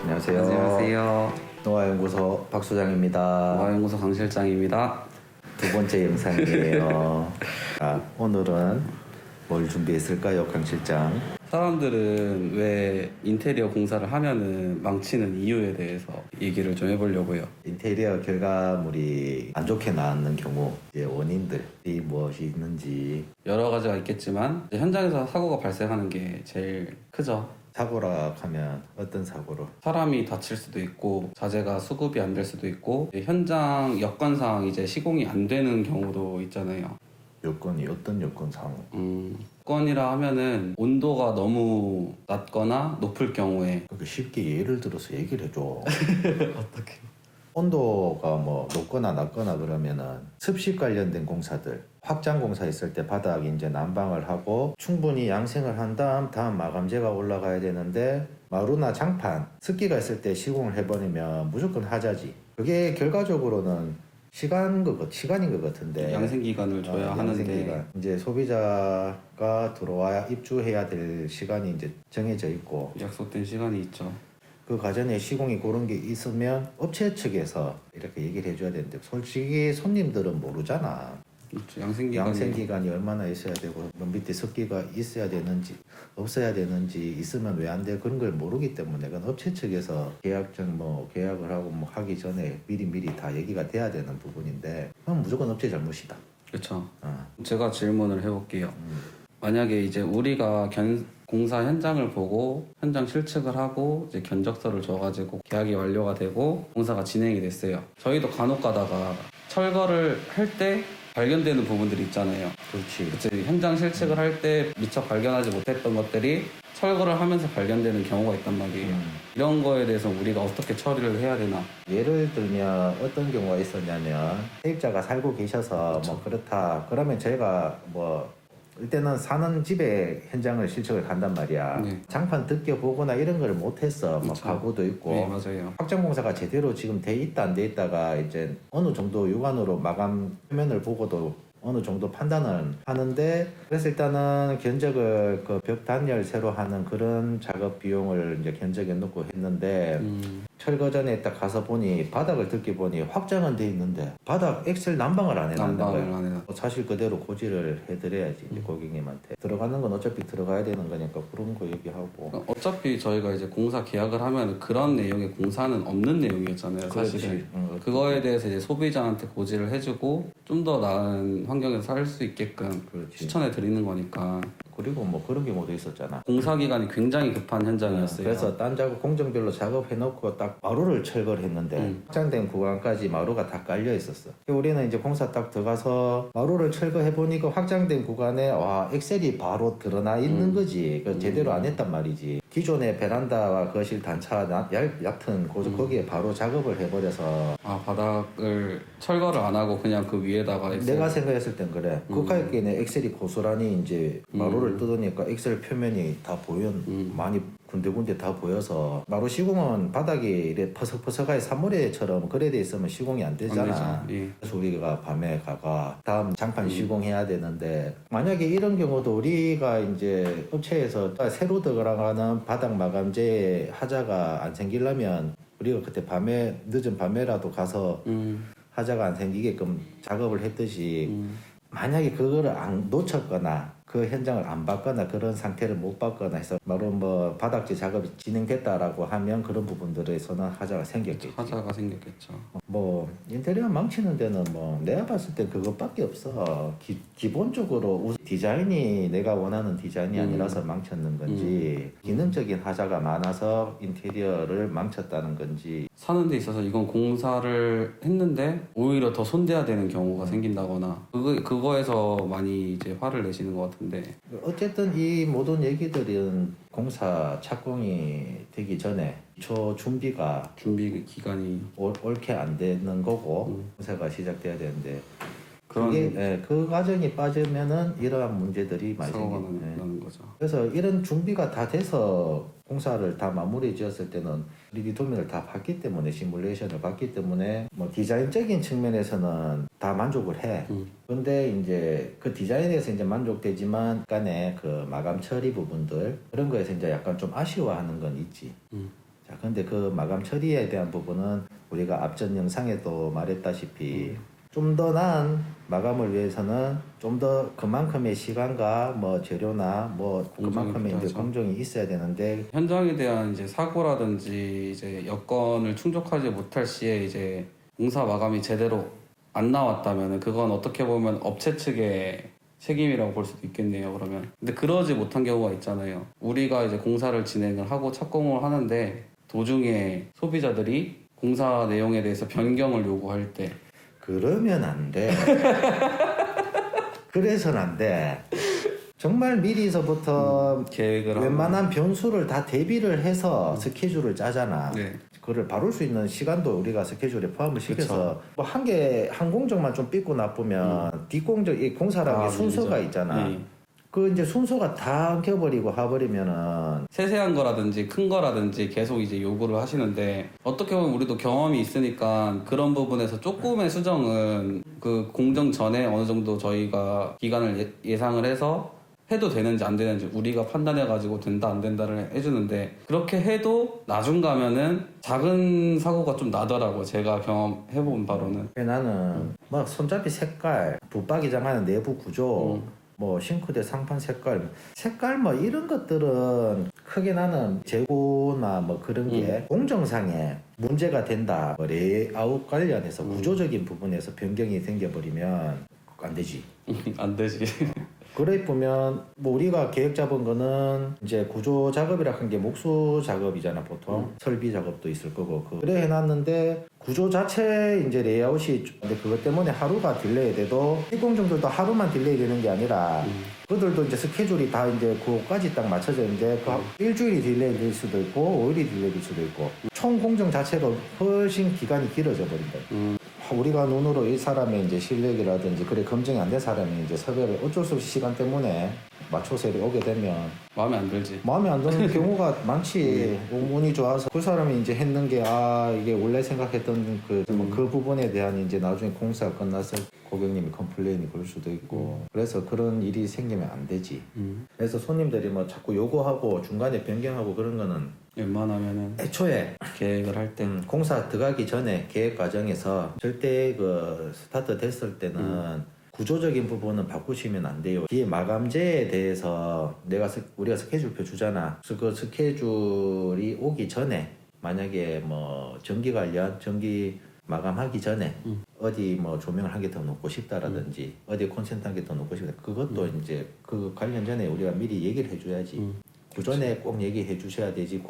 안녕하세요. 안녕하세요. 노화연구소 박 소장입니다. 노화연구소 강 실장입니다. 두 번째 영상이에요. 오늘은 뭘 준비했을까요, 강 실장? 사람들은 왜 인테리어 공사를 하면은 망치는 이유에 대해서 얘기를 좀 해보려고요. 인테리어 결과물이 안 좋게 나왔는 경우 이제 원인들이 무엇이 있는지. 여러 가지가 있겠지만 현장에서 사고가 발생하는 게 제일 크죠. 사고라 하면 어떤 사고로? 사람이 다칠 수도 있고 자재가 수급이 안 될 수도 있고 현장 여건상 이제 시공이 안 되는 경우도 있잖아요. 요건이 어떤 요건상? 여건이라 하면은 온도가 너무 낮거나 높을 경우에 그러니까 쉽게 예를 들어서 얘기를 해줘. 어떻게? 온도가 뭐 높거나 낮거나 그러면은 습식 관련된 공사들, 확장 공사 있을 때 바닥 이제 난방을 하고 충분히 양생을 한 다음 마감재가 올라가야 되는데 마루나 장판, 습기가 있을 때 시공을 해버리면 무조건 하자지. 그게 결과적으로는 시간인 것 같은데. 양생 기간을 줘야 하는데 양생기간. 이제 소비자가 들어와야 입주해야 될 시간이 이제 정해져 있고 약속된 시간이 있죠. 그 과정에 시공이 그런 게 있으면 업체 측에서 이렇게 얘기를 해줘야 되는데 솔직히 손님들은 모르잖아. 그렇죠. 양생기간이 얼마나 있어야 되고 뭐 밑에 습기가 있어야 되는지 없어야 되는지 있으면 왜 안 돼 그런 걸 모르기 때문에 그건 업체 측에서 계약전 계약을 하고 하기 전에 미리 다 얘기가 돼야 되는 부분인데 그건 무조건 업체 잘못이다. 그렇죠. 제가 질문을 해볼게요. 만약에 이제 우리가 공사 현장을 보고 현장 실측을 하고 이제 견적서를 줘가지고 계약이 완료가 되고 공사가 진행이 됐어요. 저희도 간혹 가다가 철거를 할 때 발견되는 부분들이 있잖아요. 그렇지. 현장 실측을 할 때 미처 발견하지 못했던 것들이 철거를 하면서 발견되는 경우가 있단 말이에요. 이런 거에 대해서 우리가 어떻게 처리를 해야 되나? 예를 들면 어떤 경우가 있었냐면 세입자가 살고 계셔서 그렇죠. 그렇다 그러면 저희가 이때는 사는 집에 현장을 실측을 간단 말이야. 네. 장판 듣게 보거나 이런 걸 못했어. 그렇죠. 가구도 있고. 네, 맞아요. 확장 공사가 제대로 지금 돼 있다 안 돼 있다가 이제 어느 정도 육안으로 마감 표면을 보고도 어느 정도 판단을 하는데 그래서 일단은 견적을 그 벽 단열 새로 하는 그런 작업 비용을 이제 견적에 넣고 했는데 철거 전에 딱 가서 보니 바닥을 듣기 보니 확장은 돼 있는데 바닥 엑셀 난방을 안 해놨는 거예요. 사실 그대로 고지를 해드려야지 이제 고객님한테. 들어가는 건 어차피 들어가야 되는 거니까 그런 거 얘기하고. 어차피 저희가 이제 공사 계약을 하면 그런 내용의 공사는 없는 내용이었잖아요. 사실은. 그거에 대해서 이제 소비자한테 고지를 해주고 좀 더 나은 환경에서 살 수 있게끔 추천해 드리는 거니까. 그리고 그런 경우도 있었잖아. 공사 기간이 굉장히 급한 현장이었어요. 그래서 딴 작업 공정별로 작업해놓고 딱 마루를 철거를 했는데 확장된 구간까지 마루가 다 깔려 있었어. 우리는 이제 공사 딱 들어가서 마루를 철거해 보니까 확장된 구간에 엑셀이 바로 드러나 있는 거지. 제대로 안 했단 말이지. 기존의 베란다와 거실 단차 얕은 거기에 바로 작업을 해버려서 바닥을 철거를 안 하고 그냥 그 위에다가 엑셀. 내가 생각했을 땐 그래. 그 가격에는 엑셀이 고스란히 이제 마루를 뜯으니까 엑셀 표면이 다 많이 군데군데 다 보여서 마루 시공은 바닥이 이래 퍼석퍼석하게 사물에처럼 그래 돼 있으면 시공이 안 되잖아. 예. 그래서 우리가 밤에 가가 다음 장판 시공해야 되는데 만약에 이런 경우도 우리가 이제 업체에서 새로 들어가는 바닥 마감재 하자가 안 생기려면 우리가 그때 늦은 밤에라도 가서 하자가 안 생기게끔 작업을 했듯이 만약에 그거를 안 놓쳤거나 그 현장을 안 봤거나 그런 상태를 못 봤거나 해서 바로 바닥재 작업이 진행됐다라고 하면 그런 부분들에서는 하자가 생겼겠지. 하자가 생겼겠죠. 인테리어 망치는 데는 내가 봤을 때 그것밖에 없어. 기본적으로 디자인이 내가 원하는 디자인이 아니라서 망쳤는 건지 기능적인 하자가 많아서 인테리어를 망쳤다는 건지. 사는 데 있어서 이건 공사를 했는데 오히려 더 손대야 되는 경우가 생긴다거나 그거에서 많이 이제 화를 내시는 것 같은데. 어쨌든 이 모든 얘기들은 공사 착공이 되기 전에 준비 기간이 옳게 안 되는 거고 공사가 시작돼야 되는데 그런 그 과정이 빠지면은 이러한 문제들이 많이 생기는 거죠. 그래서 이런 준비가 다 돼서 공사를 다 마무리 지었을 때는 3D 도면을 다 봤기 때문에 시뮬레이션을 봤기 때문에 디자인적인 측면에서는 다 만족을 해. 근데 이제 그 디자인에서 이제 만족되지만 간에 그 마감 처리 부분들 그런 거에서 이제 약간 좀 아쉬워하는 건 있지. 자, 근데 그 마감 처리에 대한 부분은 우리가 앞전 영상에도 말했다시피 좀 더 나은 마감을 위해서는 좀 더 그만큼의 시간과 뭐 재료나 뭐 그만큼의 이제 공정이 있어야 되는데 현장에 대한 이제 사고라든지 이제 여건을 충족하지 못할 시에 이제 공사 마감이 제대로 안 나왔다면 그건 어떻게 보면 업체 측의 책임이라고 볼 수도 있겠네요. 그러면 근데 그러지 못한 경우가 있잖아요. 우리가 이제 공사를 진행을 하고 착공을 하는데 도중에 소비자들이 공사 내용에 대해서 변경을 요구할 때 그러면 안 돼. 그래서는 안 돼. 정말 미리서부터 계획을 웬만한 변수를 다 대비를 해서 스케줄을 짜잖아. 네. 그걸 바룰 수 있는 시간도 우리가 스케줄에 포함을 시켜서 뭐 한 공정만 좀 삐고 나쁘면 뒷공정 이 공사라는 게 순서가 있잖아. 네. 그 이제 순서가 다 엉켜버리고 하버리면은 세세한 거라든지 큰 거라든지 계속 이제 요구를 하시는데 어떻게 보면 우리도 경험이 있으니까 그런 부분에서 조금의 수정은 그 공정 전에 어느 정도 저희가 기간을 예상을 해서 해도 되는지 안 되는지 우리가 판단해가지고 된다 안 된다를 해주는데 그렇게 해도 나중 가면은 작은 사고가 좀 나더라고 제가 경험해본 바로는. 나는 뭐 손잡이 색깔, 붙박이장 내부 구조 뭐 싱크대 상판 색깔 뭐 이런 것들은 크게 나는 재고나 뭐 그런 게 공정상에 문제가 된다. 뭐 레이아웃 관련해서 구조적인 부분에서 변경이 생겨버리면 안 되지. 안 되지. 그래 보면 뭐 우리가 계획 잡은 거는 이제 구조 작업이라 한 게 목수 작업이잖아 보통 설비 작업도 있을 거고 그래 해놨는데 구조 자체 이제 레이아웃이 근데 그것 때문에 하루가 딜레이 돼도 시공정들도 하루만 딜레이 되는 게 아니라 그들도 이제 스케줄이 다 이제 그거까지 딱 맞춰져 있는데 그 일주일이 딜레이 될 수도 있고 5일이 딜레이 될 수도 있고 총 공정 자체도 훨씬 기간이 길어져 버린다. 우리가 눈으로 이 사람의 이제 실력이라든지 그래 검증이 안 된 사람이 이제 섭외를 어쩔 수 없이 시간 때문에 맞춰서 오게 되면 마음에 안 들지. 마음에 안 드는 경우가 많지. 운이 좋아서 그 사람이 이제 했는 게 이게 원래 생각했던 그 부분에 대한 이제 나중에 공사가 끝나서 고객님이 컴플레인이 그럴 수도 있고 그래서 그런 일이 생기면 안 되지. 그래서 손님들이 뭐 자꾸 요구하고 중간에 변경하고 그런 거는 웬만하면은 애초에 계획을 할 때 공사 들어가기 전에 계획 과정에서 절대 그 스타트 됐을 때는 구조적인 부분은 바꾸시면 안 돼요. 뒤에 마감제에 대해서 우리가 스케줄표 주잖아. 그래서 그 스케줄이 오기 전에 만약에 뭐 전기 관련 전기 마감하기 전에 어디 뭐 조명을 한 개 더 놓고 싶다라든지 어디 콘센트 한 개 더 놓고 싶다. 그것도 이제 그 관련 전에 우리가 미리 얘기를 해줘야지. 그 전에 꼭 얘기해 주셔야 되지.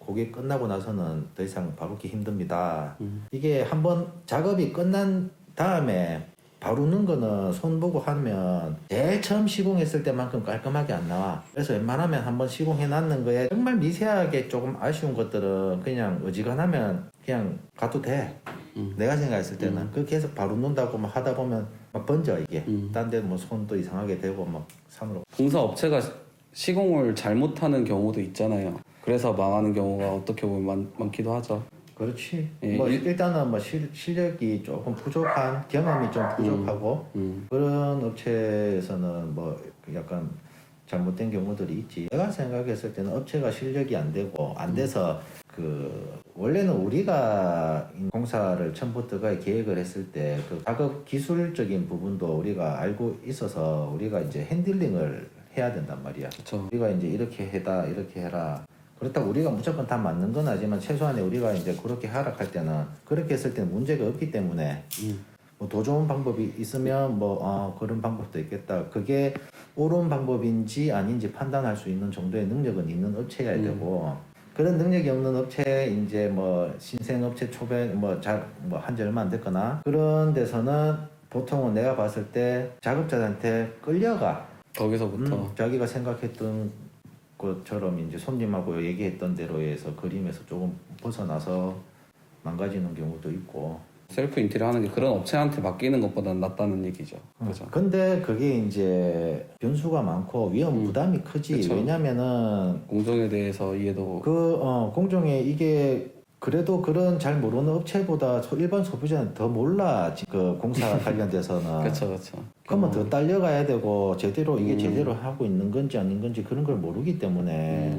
그게 끝나고 나서는 더 이상 바꾸기 힘듭니다. 이게 한번 작업이 끝난 다음에 바르는 거는 손 보고 하면 제일 처음 시공했을 때만큼 깔끔하게 안 나와. 그래서 웬만하면 한번 시공해 놨는 거에 정말 미세하게 조금 아쉬운 것들은 그냥 어지간하면 그냥 가도 돼. 내가 생각했을 때는 그 계속 바르는다고 막 하다 보면 막 번져 이게. 딴 데 뭐 손도 이상하게 되고 막 산으로. 공사 업체가 시공을 잘못하는 경우도 있잖아요. 그래서 망하는 경우가 어떻게 보면 많기도 하죠. 그렇지. 예, 뭐 일단은 뭐 실력이 조금 부족한 경험이 좀 부족하고 그런 업체에서는 뭐 약간 잘못된 경우들이 있지. 내가 생각했을 때는 업체가 실력이 안 되고 안 돼서 원래는 우리가 공사를 처음부터가 계획을 했을 때 그 작업 기술적인 부분도 우리가 알고 있어서 우리가 이제 핸들링을 해야 된단 말이야. 그쵸. 우리가 이제 이렇게 해라. 그렇다고 우리가 무조건 다 맞는 건 아니지만 최소한에 우리가 이제 그렇게 하락할 때는 그렇게 했을 때는 문제가 없기 때문에 뭐 더 좋은 방법이 있으면 그런 방법도 있겠다. 그게 옳은 방법인지 아닌지 판단할 수 있는 정도의 능력은 있는 업체여야 되고 그런 능력이 없는 업체 이제 뭐 신생 업체 초배 한지 얼마 안 됐거나 그런 데서는 보통은 내가 봤을 때 작업자한테 끌려가. 거기서부터 자기가 생각했던 것처럼 이제 손님하고 얘기했던 대로에서 그림에서 조금 벗어나서 망가지는 경우도 있고. 셀프 인테리어 하는 게 그런 업체한테 맡기는 것보다는 낫다는 얘기죠. 그죠? 근데 그게 이제 변수가 많고 위험 부담이 크지. 그쵸. 왜냐면은 공정에 대해서 이해도 공정에 이게 그래도 그런 잘 모르는 업체보다 일반 소비자는 더 몰라. 그 공사 관련돼서는. 그렇죠. 그러면 더 딸려가야 되고 제대로 하고 있는 건지 아닌 건지 그런 걸 모르기 때문에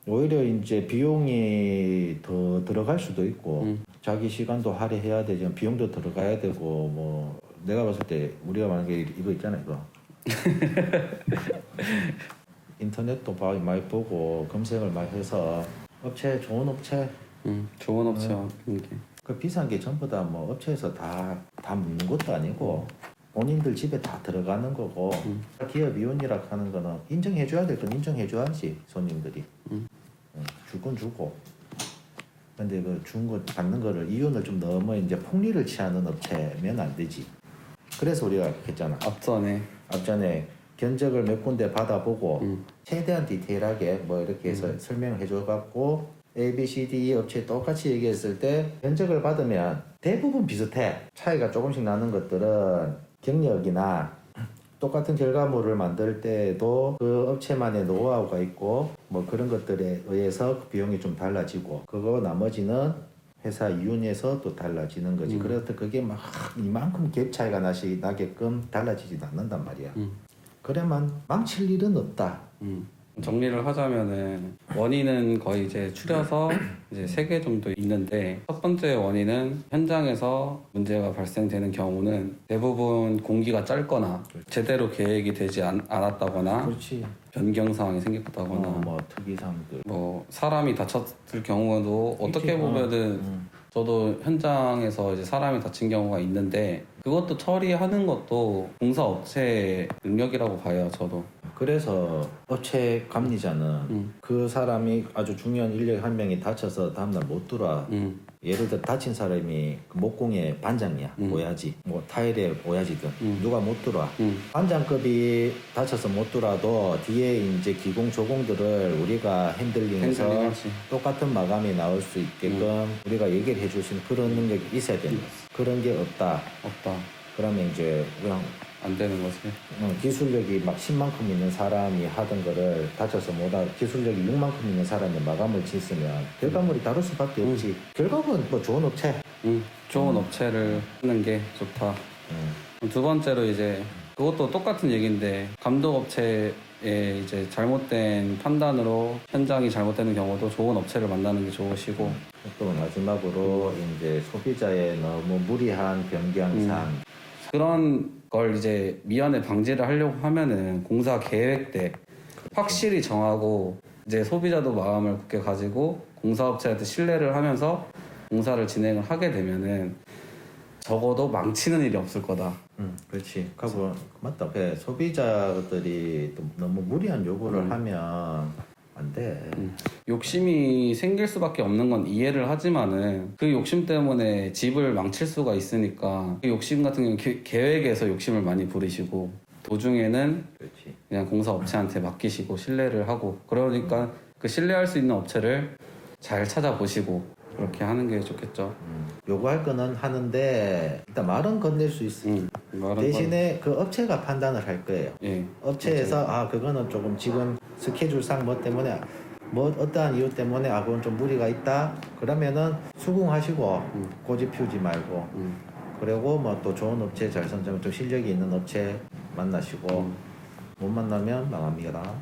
오히려 이제 비용이 더 들어갈 수도 있고 자기 시간도 할애해야 되지만 비용도 들어가야 되고 뭐 내가 봤을 때 우리가 만약에 이거 있잖아 이거 인터넷도 많이 보고 검색을 많이 해서 업체 좋은 업체 좋은 업체와 게 그 비싼 게 전부 다 뭐 업체에서 다 묻는 것도 아니고 본인들 집에 다 들어가는 거고 기업 이혼이라 하는 거는 인정해줘야 될 건 인정해줘야지 손님들이 줄 건 주고 근데 그 준 거 받는 거를 이윤을 좀 너무 이제 폭리를 취하는 업체면 안 되지. 그래서 우리가 했잖아. 앞전에 견적을 몇 군데 받아보고 최대한 디테일하게 뭐 이렇게 해서 설명을 해줘갖고 A, B, C, D 업체 똑같이 얘기했을 때 견적을 받으면 대부분 비슷해. 차이가 조금씩 나는 것들은 경력이나 똑같은 결과물을 만들 때도 그 업체만의 노하우가 있고 뭐 그런 것들에 의해서 그 비용이 좀 달라지고 그거 나머지는 회사 이윤에서 또 달라지는 거지. 그래서 그게 막 이만큼 갭 차이가 나게끔 달라지지도 않는단 말이야. 그래만 망칠 일은 없다. 정리를 하자면은 원인은 거의 이제 추려서 이제 3개 정도 있는데 첫 번째 원인은 현장에서 문제가 발생되는 경우는 대부분 공기가 짧거나 제대로 계획이 되지 않았다거나 그렇지. 변경 사항이 생겼다거나 뭐 특이사항들. 뭐 사람이 다쳤을 경우도 어떻게 있지. 보면은 저도 현장에서 이제 사람이 다친 경우가 있는데 그것도 처리하는 것도 공사업체의 능력이라고 봐요, 저도. 그래서 업체 감리자는 그 사람이 아주 중요한 인력 한 명이 다쳐서 다음날 못 들어와. 예를 들어 다친 사람이 그 목공의 반장이야. 오야지. 뭐 타일의 오야지든 누가 못 들어와. 반장급이 다쳐서 못 들어와도 뒤에 이제 기공 조공들을 우리가 핸들링해서 핸들링하지. 똑같은 마감이 나올 수 있게끔 우리가 얘기를 해줄 수 있는 그런 능력이 있어야 된다. 그런 게 없다. 그러면 이제 그냥 안 되는 거지. 기술력이 막 10만큼 있는 사람이 하던 거를 다쳐서 못하 기술력이 6만큼 있는 사람이 마감을 짓으면 결과물이 다를 수밖에 없지. 결과물은 뭐 좋은 업체. 좋은 업체를 쓰는 게 좋다. 두 번째로 이제 그것도 똑같은 얘기인데 감독업체의 이제 잘못된 판단으로 현장이 잘못되는 경우도 좋은 업체를 만나는 게 좋으시고 또 마지막으로 이제 소비자의 너무 무리한 변경상 그런 걸 이제 미연에 방지를 하려고 하면은 공사 계획 때 확실히 정하고 이제 소비자도 마음을 굳게 가지고 공사업체한테 신뢰를 하면서 공사를 진행을 하게 되면은 적어도 망치는 일이 없을 거다. 그렇지. 하고 맞다. 그래, 소비자들이 또 너무 무리한 요구를 하면 안 돼. 욕심이 생길 수밖에 없는 건 이해를 하지만은 그 욕심 때문에 집을 망칠 수가 있으니까 그 욕심 같은 경우는 계획에서 욕심을 많이 부리시고 도중에는 그렇지. 그냥 공사업체한테 맡기시고 신뢰를 하고 그러니까 그 신뢰할 수 있는 업체를 잘 찾아보시고 그렇게 하는 게 좋겠죠. 요구할 거는 하는데 일단 말은 건넬 수 있어. 대신에 그 업체가 판단을 할 거예요. 예, 업체에서 아 그거는 조금 지금 스케줄상 뭐 때문에 뭐 어떠한 이유 때문에 아 그건 좀 무리가 있다. 그러면은 수긍하시고 고집 피우지 말고 그리고 뭐 또 좋은 업체 잘 선정 좀 실력이 있는 업체 만나시고 못 만나면 망합니다.